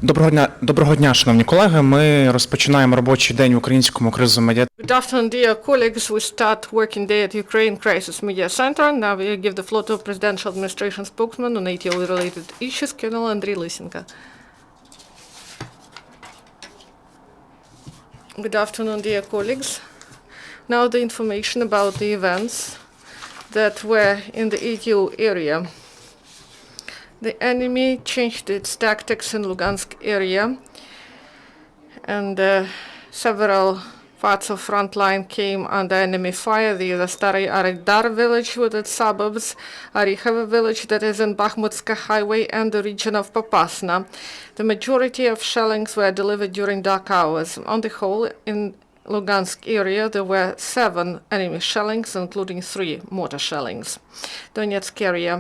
Доброго дня, шановні колеги. Ми розпочинаємо робочий день в українському кризовому медіа. Good afternoon, dear colleagues. We start working day at Ukraine Crisis Media Center. Now we give the floor to Presidential Administration spokesman on ATO-related issues, Colonel Andriy Lysenko. Good afternoon, dear colleagues. Now the information about the events that were in the ATO area. The enemy changed its tactics in Lugansk area, and several parts of front line came under enemy fire. The Stary Aregdar village with its suburbs, Arikheva village that is in Bakhmutska highway, and the region of Popasna. The majority of shellings were delivered during dark hours. On the whole, in Lugansk area, there were 7 enemy shellings, including 3 mortar shellings. Donetsk area.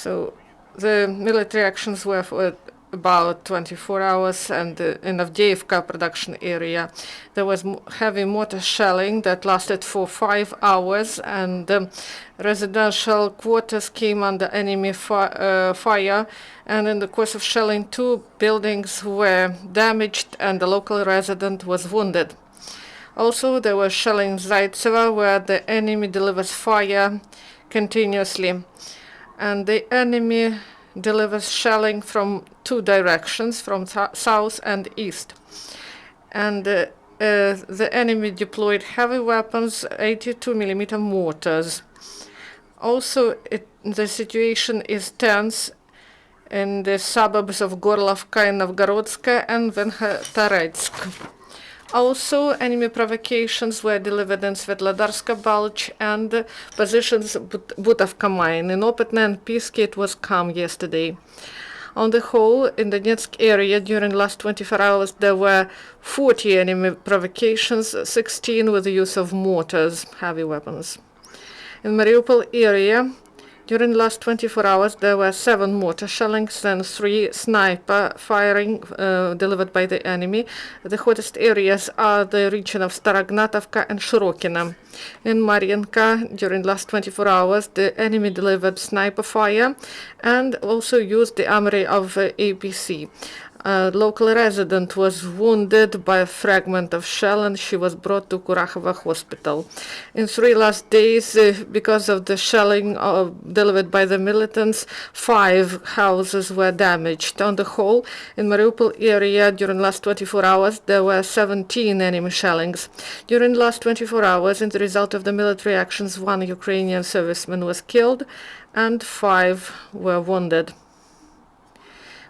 So the military actions were for about 24 hours, and in Avdiivka production area there was heavy mortar shelling that lasted for 5 hours, and residential quarters came under enemy fire, and in the course of shelling 2 buildings were damaged and the local resident was wounded. Also there was shelling in Zaitseva, where the enemy delivers fire continuously, and the enemy delivers shelling from 2 directions, from south and east. And the enemy deployed heavy weapons, 82mm mortars. Also, the situation is tense in the suburbs of Gorlovka and Novgorodska and Venkhtaretsk. Also, enemy provocations were delivered in Svetlodarska Bulge and positions Butovka mine. In Opetne and Piski it was calm yesterday. On the whole, in the Donetsk area during the last 24 hours there were 40 enemy provocations, 16 with the use of mortars, heavy weapons. In Mariupol area, during the last 24 hours there were 7 mortar shellings and 3 sniper firing delivered by the enemy. The hottest areas are the region of Starognatovka and Shirokina. In Marienka, during the last 24 hours, the enemy delivered sniper fire and also used the armory of APC. A local resident was wounded by a fragment of shell, and she was brought to Kurakhova hospital. In 3 last days, because of the shelling delivered by the militants, 5 houses were damaged. On the whole, in Mariupol area, during the last 24 hours, there were 17 enemy shellings. During the last 24 hours, in the result of the military actions, 1 Ukrainian serviceman was killed and 5 were wounded.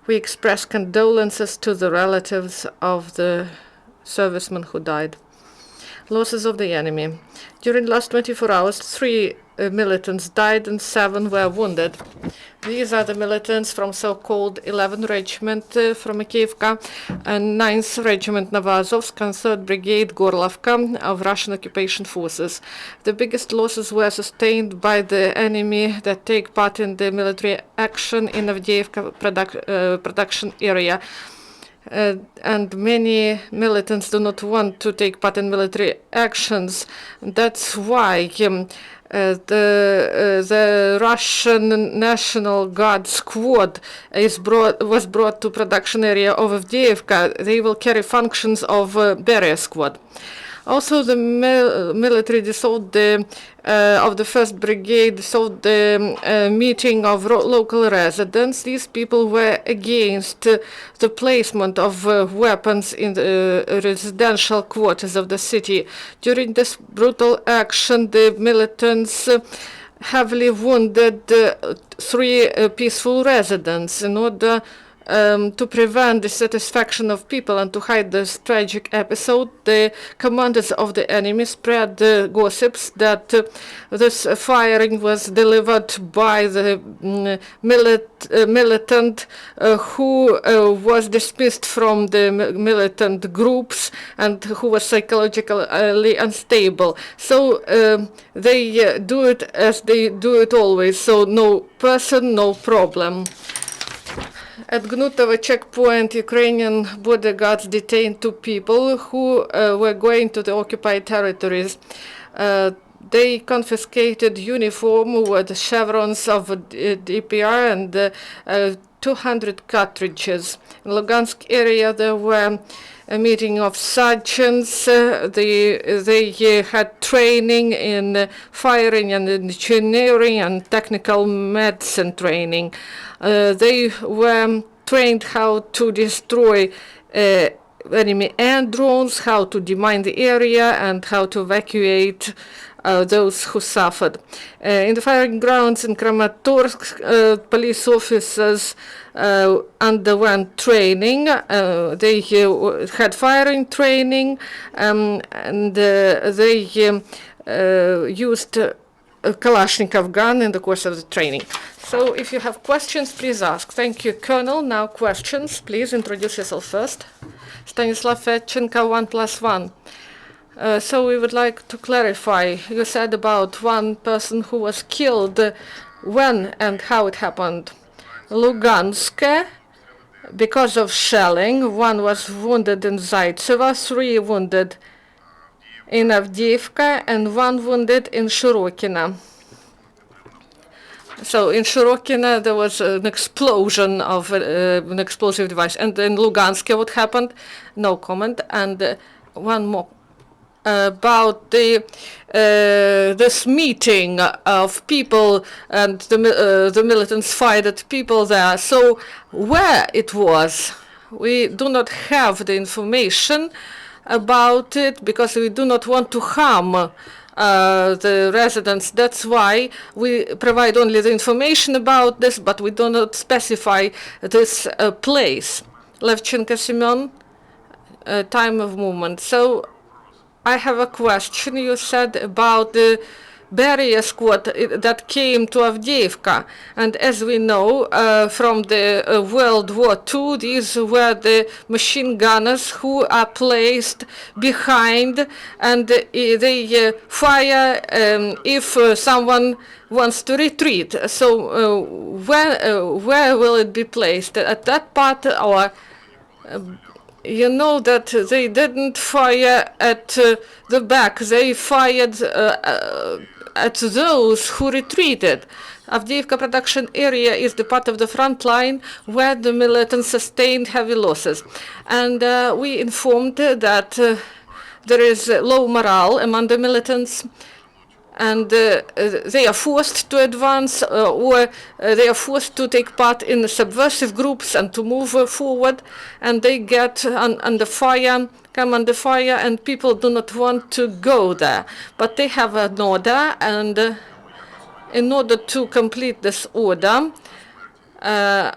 We express condolences to the relatives of the servicemen who died. Losses of the enemy. During the last 24 hours, 3 militants died and 7 were wounded. These are the militants from so-called 11th Regiment from Makivka and 9th Regiment Novozovsk and 3rd Brigade Gorlovka of Russian occupation forces. The biggest losses were sustained by the enemy that take part in the military action in Avdiivka production area. And many militants do not want to take part in military actions. That's why the Russian National Guard squad was brought to production area of Avdiivka. They will carry functions of barrier squad. Also, the military dissolved of the 1st Brigade dissolved the meeting of local residents. These people were against the placement of weapons in the residential quarters of the city. During this brutal action, the militants heavily wounded 3 peaceful residents. In order to prevent dissatisfaction of people and to hide this tragic episode, the commanders of the enemy spread the gossips that this firing was delivered by the militant who was dismissed from the militant groups and who was psychologically unstable. So they do it as they do it always, so no person, no problem. At Gnutovo checkpoint, Ukrainian bodyguards detained 2 people who were going to the occupied territories. they confiscated uniform with chevrons of DPR and 200 cartridges. In Lugansk area, there were a meeting of sergeants. They had training in firing and engineering and technical medicine training. They were trained how to destroy enemy air drones, how to demine the area, and how to evacuate those who suffered. In the firing grounds in Kramatorsk, police officers underwent training. They had firing training, and they used a Kalashnikov gun in the course of the training. So if you have questions, please ask. Thank you, Colonel. Now questions. Please introduce yourself first. Stanislav Fedchenko, 1+1. So we would like to clarify. You said about one person who was killed. When and how it happened? Lugansk, because of shelling. One was wounded in Zaitsevo, 3 wounded in Avdiivka, and 1 wounded in Shirokino. So in Shirokino there was an explosion of an explosive device. And in Lugansk, what happened? No comment. And one more. About this meeting of people and the militants fired at people there. So where it was, we do not have the information about it because we do not want to harm the residents. That's why we provide only the information about this, but we do not specify this place. Levchenko Semyon, time of movement. So I have a question. You said about the barrier squad that came to Avdiivka. And as we know from the World War II, these were the machine gunners who are placed behind and they fire if someone wants to retreat. So where will it be placed? At that part or you know that they didn't fire at the back. They fired at those who retreated. Avdiivka production area is the part of the front line where the militants sustained heavy losses. And we informed that there is low morale among the militants, and they are forced to advance or they are forced to take part in subversive groups and to move forward, and they get under fire, come under fire, and people do not want to go there. But they have an order, and in order to complete this order, and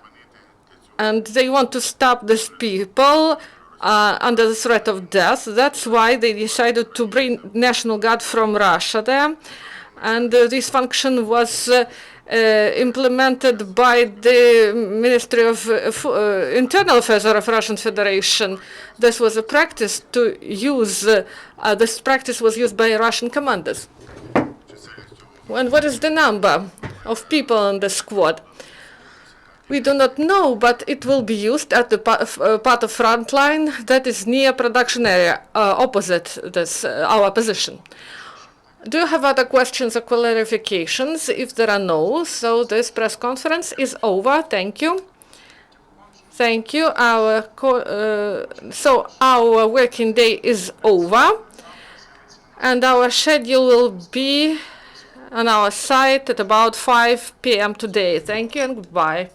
they want to stop these people under the threat of death. That's why they decided to bring National Guard from Russia there. And this function was implemented by the Ministry of Internal Affairs of Russian Federation. This was a practice to use, this practice was used by Russian commanders. And what is the number of people in the squad? We do not know, but it will be used at the part of front line that is near production area, opposite this our position. Do you have other questions or clarifications? If there are no, so this press conference is over. Thank you. Thank you. So our working day is over, and our schedule will be on our site at about 5 p.m. today. Thank you and goodbye.